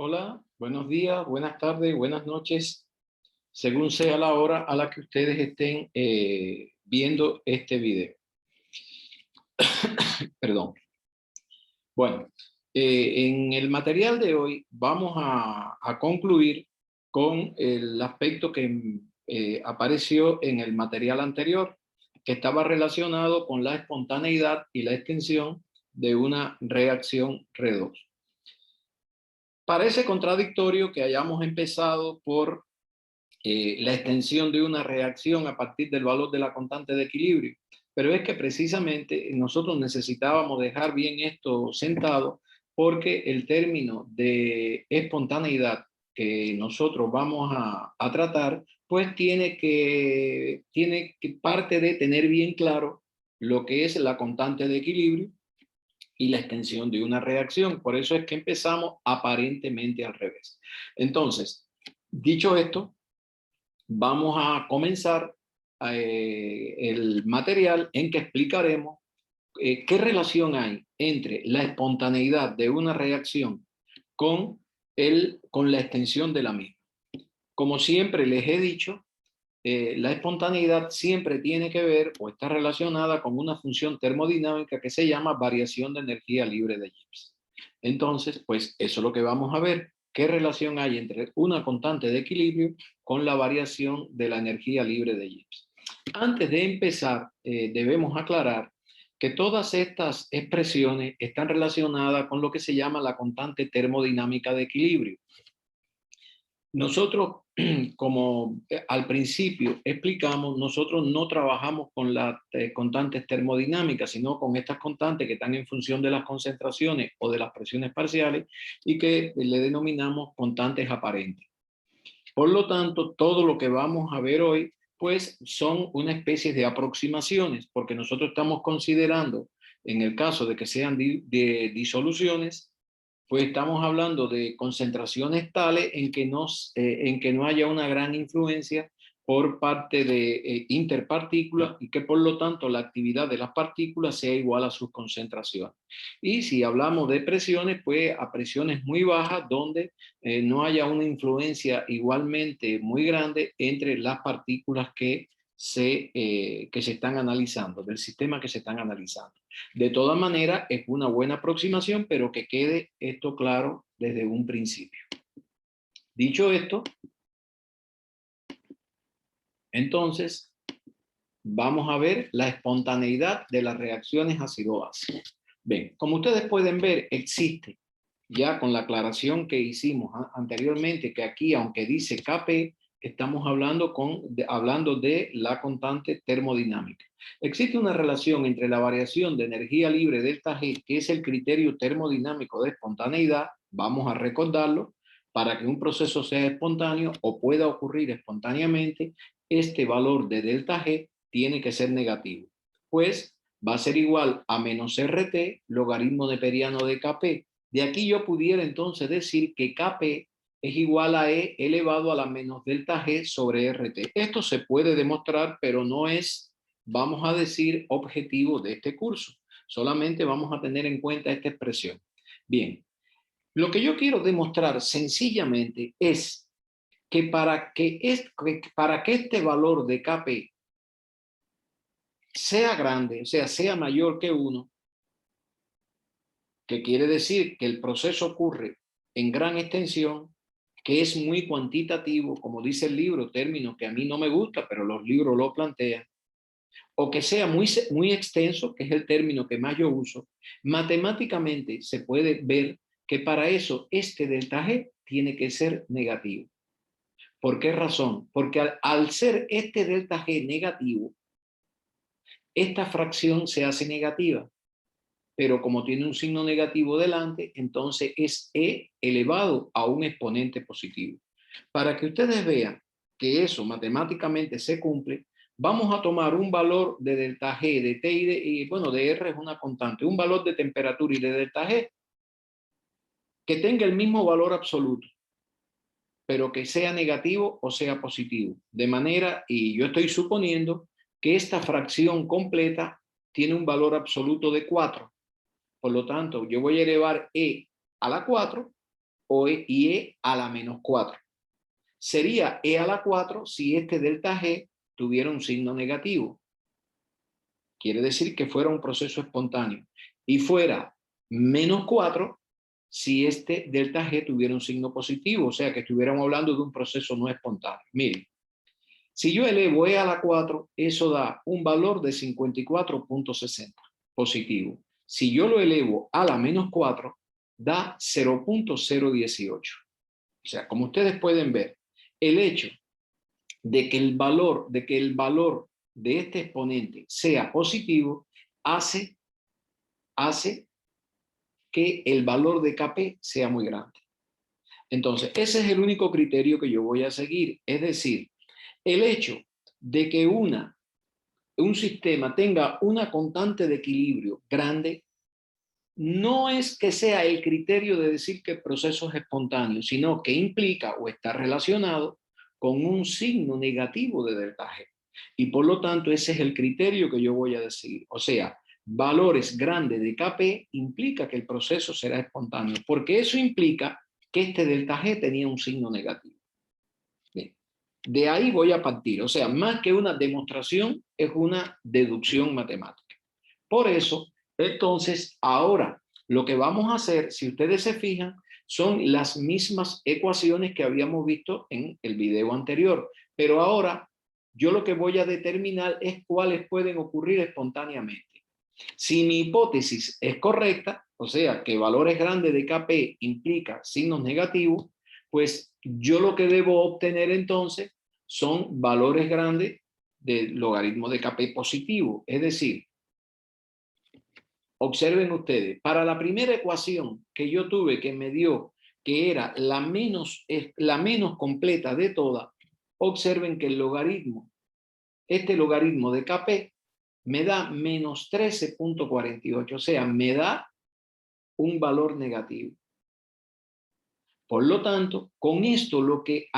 Hola, buenos días, buenas tardes, buenas noches, según sea la hora a la que ustedes estén viendo este video. Perdón. Bueno, en el material de hoy vamos a concluir con el aspecto que apareció en el material anterior, que estaba relacionado con la espontaneidad y la extensión de una reacción redox. Parece contradictorio que hayamos empezado por la extensión de una reacción a partir del valor de la constante de equilibrio, pero es que precisamente nosotros necesitábamos dejar bien esto sentado porque el término de espontaneidad que nosotros vamos a tratar, pues tiene que parte de tener bien claro lo que es la constante de equilibrio y la extensión de una reacción. Por eso es que empezamos aparentemente al revés. Entonces, dicho esto, vamos a comenzar el material en que explicaremos qué relación hay entre la espontaneidad de una reacción con la extensión de la misma. Como siempre les he dicho, la espontaneidad siempre tiene que ver o está relacionada con una función termodinámica que se llama variación de energía libre de Gibbs. Entonces, pues eso es lo que vamos a ver. ¿Qué relación hay entre una constante de equilibrio con la variación de la energía libre de Gibbs? Antes de empezar, debemos aclarar que todas estas expresiones están relacionadas con lo que se llama la constante termodinámica de equilibrio. Nosotros, como al principio explicamos, nosotros no trabajamos con las constantes termodinámicas, sino con estas constantes que están en función de las concentraciones o de las presiones parciales y que le denominamos constantes aparentes. Por lo tanto, todo lo que vamos a ver hoy, pues son una especie de aproximaciones, porque nosotros estamos considerando, en el caso de que sean de disoluciones, pues estamos hablando de concentraciones tales en que no haya una gran influencia por parte de interpartículas y que por lo tanto la actividad de las partículas sea igual a sus concentraciones. Y si hablamos de presiones, pues a presiones muy bajas donde no haya una influencia igualmente muy grande entre las partículas que se están analizando, del sistema que se están analizando. De todas maneras, es una buena aproximación, pero que quede esto claro desde un principio. Dicho esto, entonces vamos a ver la espontaneidad de las reacciones ácido-base. Bien, como ustedes pueden ver, existe ya con la aclaración que hicimos anteriormente, que aquí, aunque dice Kp, estamos hablando de la constante termodinámica. Existe una relación entre la variación de energía libre delta G, que es el criterio termodinámico de espontaneidad, vamos a recordarlo, para que un proceso sea espontáneo o pueda ocurrir espontáneamente, este valor de delta G tiene que ser negativo, pues va a ser igual a menos RT, logaritmo neperiano de Kp. De aquí yo pudiera entonces decir que Kp es igual a E elevado a la menos delta G sobre RT. Esto se puede demostrar, pero no es, vamos a decir, objetivo de este curso. Solamente vamos a tener en cuenta esta expresión. Bien, lo que yo quiero demostrar sencillamente es que para que este valor de Kp sea grande, o sea mayor que 1, que quiere decir que el proceso ocurre en gran extensión, que es muy cuantitativo, como dice el libro, término que a mí no me gusta, pero los libros lo plantean, o que sea muy extenso, que es el término que más yo uso, matemáticamente se puede ver que para eso este delta G tiene que ser negativo. ¿Por qué razón? Porque al ser este delta G negativo, esta fracción se hace negativa, pero como tiene un signo negativo delante, entonces es E elevado a un exponente positivo. Para que ustedes vean que eso matemáticamente se cumple, vamos a tomar un valor de delta G, de T y bueno, de R es una constante, un valor de temperatura y de delta G que tenga el mismo valor absoluto, pero que sea negativo o sea positivo. De manera, y yo estoy suponiendo que esta fracción completa tiene un valor absoluto de 4. Por lo tanto, yo voy a elevar E a la 4 y E a la menos 4. Sería E a la 4 si este delta G tuviera un signo negativo. Quiere decir que fuera un proceso espontáneo. Y fuera menos 4 si este delta G tuviera un signo positivo, o sea que estuviéramos hablando de un proceso no espontáneo. Miren, si yo elevo E a la 4, eso da un valor de 54.60 positivo. Si yo lo elevo a la menos 4, da 0.018. O sea, como ustedes pueden ver, el hecho de que el valor de este exponente sea positivo hace que el valor de Kp sea muy grande. Entonces, ese es el único criterio que yo voy a seguir. Es decir, el hecho de que un sistema tenga una constante de equilibrio grande no es que sea el criterio de decir que el proceso es espontáneo, sino que implica o está relacionado con un signo negativo de delta G. Y por lo tanto, ese es el criterio que yo voy a decidir. O sea, valores grandes de Kp implica que el proceso será espontáneo, porque eso implica que este delta G tenía un signo negativo. Bien. De ahí voy a partir. O sea, más que una demostración, es una deducción matemática. Por eso, entonces, ahora lo que vamos a hacer, si ustedes se fijan, son las mismas ecuaciones que habíamos visto en el video anterior. Pero ahora, yo lo que voy a determinar es cuáles pueden ocurrir espontáneamente. Si mi hipótesis es correcta, o sea, que valores grandes de Kp implica signos negativos, pues yo lo que debo obtener entonces son valores grandes del logaritmo de Kp positivo. Es decir, observen ustedes, para la primera ecuación que yo tuve que me dio que era la menos completa de todas, observen que el logaritmo, este logaritmo de Kp, me da menos 13.48, o sea, me da un valor negativo. Por lo tanto, con esto lo que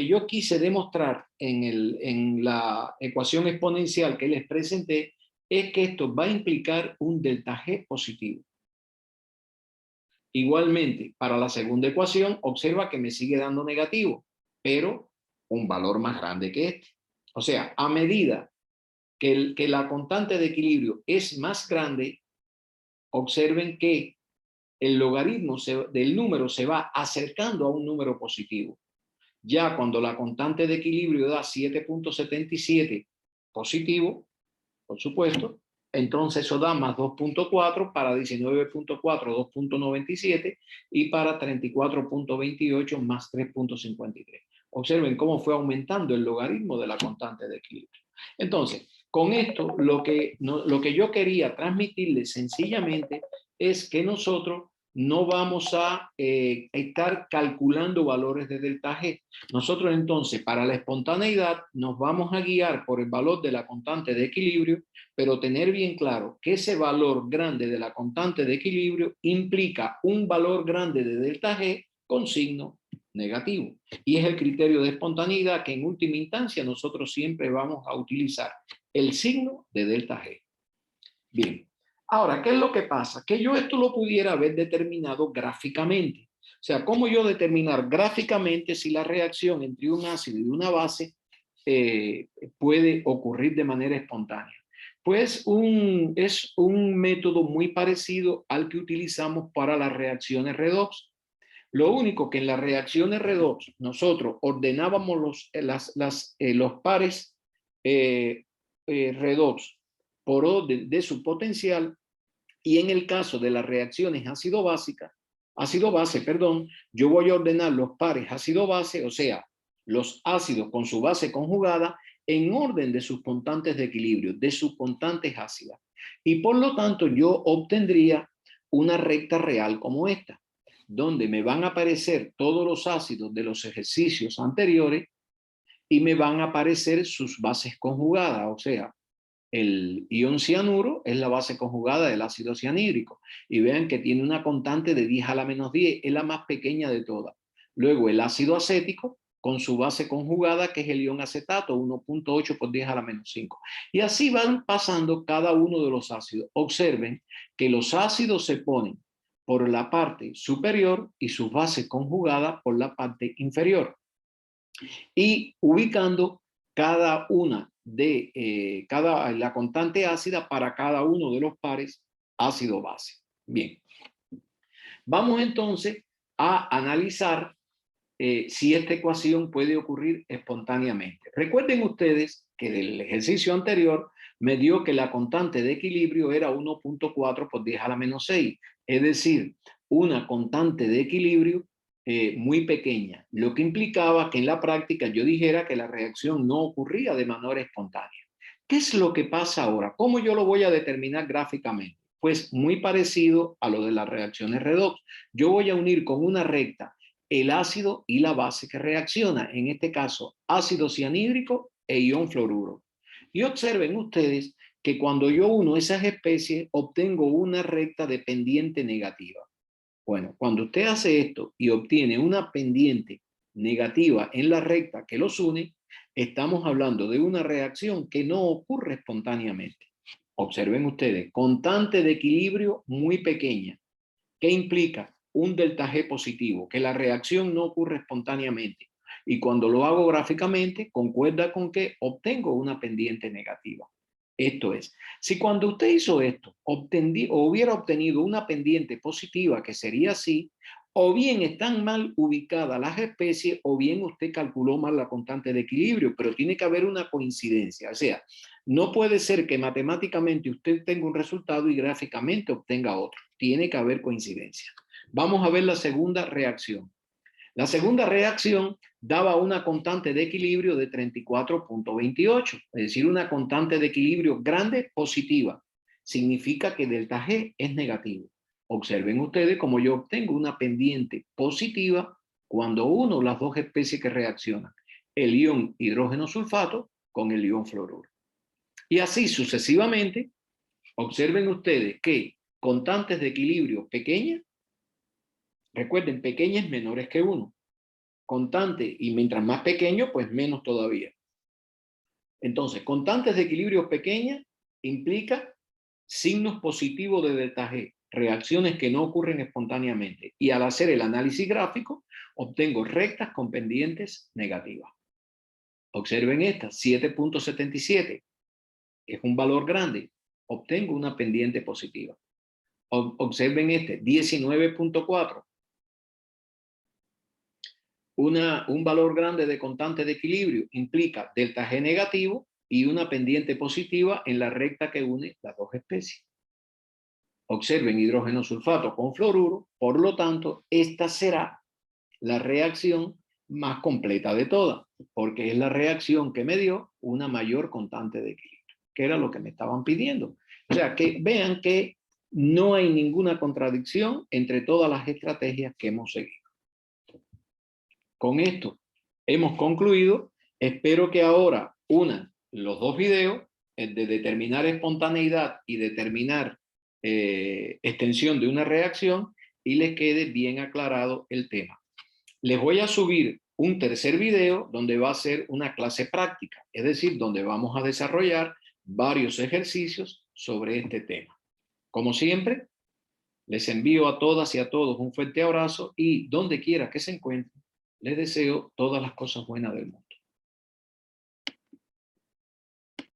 yo quise demostrar en la ecuación exponencial que les presenté es que esto va a implicar un delta G positivo. Igualmente, para la segunda ecuación, observa que me sigue dando negativo, pero un valor más grande que este. O sea, a medida que la constante de equilibrio es más grande, observen que el logaritmo del número se va acercando a un número positivo. Ya cuando la constante de equilibrio da 7.77 positivo, por supuesto, entonces eso da más 2.4, para 19.4, 2.97 y para 34.28 más 3.53. Observen cómo fue aumentando el logaritmo de la constante de equilibrio. Entonces, con esto, lo que yo quería transmitirles sencillamente es que nosotros no vamos a estar calculando valores de delta G. Nosotros entonces, para la espontaneidad, nos vamos a guiar por el valor de la constante de equilibrio, pero tener bien claro que ese valor grande de la constante de equilibrio implica un valor grande de delta G con signo negativo. Y es el criterio de espontaneidad que en última instancia nosotros siempre vamos a utilizar el signo de delta G. Bien, ahora, ¿qué es lo que pasa? Que yo esto lo pudiera haber determinado gráficamente. O sea, ¿cómo yo determinar gráficamente si la reacción entre un ácido y una base puede ocurrir de manera espontánea? Pues es un método muy parecido al que utilizamos para las reacciones redox. Lo único que en las reacciones redox nosotros ordenábamos los pares redox por orden de su potencial, y en el caso de las reacciones ácido-base, yo voy a ordenar los pares ácido-base, o sea, los ácidos con su base conjugada, en orden de sus constantes de equilibrio, de sus constantes ácidas. Y por lo tanto yo obtendría una recta real como esta, donde me van a aparecer todos los ácidos de los ejercicios anteriores y me van a aparecer sus bases conjugadas, o sea, el ion cianuro es la base conjugada del ácido cianhídrico. Y vean que tiene una constante de 10 a la menos 10, es la más pequeña de todas. Luego el ácido acético con su base conjugada, que es el ion acetato, 1.8 por 10 a la menos 5. Y así van pasando cada uno de los ácidos. Observen que los ácidos se ponen por la parte superior y sus bases conjugadas por la parte inferior. Y ubicando cada una de la constante ácida para cada uno de los pares ácido-base. Bien. Vamos entonces a analizar si esta ecuación puede ocurrir espontáneamente. Recuerden ustedes que del ejercicio anterior me dio que la constante de equilibrio era 1.4 por 10 a la menos 6, es decir, una constante de equilibrio muy pequeña, lo que implicaba que en la práctica yo dijera que la reacción no ocurría de manera espontánea. ¿Qué es lo que pasa ahora? ¿Cómo yo lo voy a determinar gráficamente? Pues muy parecido a lo de las reacciones redox. Yo voy a unir con una recta el ácido y la base que reacciona, en este caso ácido cianhídrico e ion fluoruro. Y observen ustedes que cuando yo uno esas especies obtengo una recta de pendiente negativa. Bueno, cuando usted hace esto y obtiene una pendiente negativa en la recta que los une, estamos hablando de una reacción que no ocurre espontáneamente. Observen ustedes, constante de equilibrio muy pequeña. ¿Qué implica? Un delta G positivo, que la reacción no ocurre espontáneamente. Y cuando lo hago gráficamente, concuerda con que obtengo una pendiente negativa. Esto es, si cuando usted hizo esto, hubiera obtenido una pendiente positiva, que sería así, o bien están mal ubicadas las especies, o bien usted calculó mal la constante de equilibrio, pero tiene que haber una coincidencia. O sea, no puede ser que matemáticamente usted tenga un resultado y gráficamente obtenga otro. Tiene que haber coincidencia. Vamos a ver la segunda reacción. La segunda reacción daba una constante de equilibrio de 34.28, es decir, una constante de equilibrio grande positiva. Significa que delta G es negativo. Observen ustedes cómo yo obtengo una pendiente positiva cuando uno las dos especies que reaccionan, el ion hidrógeno sulfato con el ion fluoruro. Y así sucesivamente, observen ustedes que constantes de equilibrio pequeñas, recuerden, pequeñas menores que 1, constante y mientras más pequeño, pues menos todavía. Entonces, constantes de equilibrio pequeñas implica signos positivos de delta G, reacciones que no ocurren espontáneamente. Y al hacer el análisis gráfico, obtengo rectas con pendientes negativas. Observen esta, 7.77. Es un valor grande. Obtengo una pendiente positiva. Observen este, 19.4. Un valor grande de constante de equilibrio implica delta G negativo y una pendiente positiva en la recta que une las dos especies. Observen hidrógeno sulfato con fluoruro, por lo tanto, esta será la reacción más completa de todas, porque es la reacción que me dio una mayor constante de equilibrio, que era lo que me estaban pidiendo. O sea, que vean que no hay ninguna contradicción entre todas las estrategias que hemos seguido. Con esto hemos concluido. Espero que ahora unan los dos videos, el de determinar espontaneidad y determinar extensión de una reacción, y les quede bien aclarado el tema. Les voy a subir un tercer video donde va a ser una clase práctica, es decir, donde vamos a desarrollar varios ejercicios sobre este tema. Como siempre, les envío a todas y a todos un fuerte abrazo y donde quiera que se encuentren, les deseo todas las cosas buenas del mundo.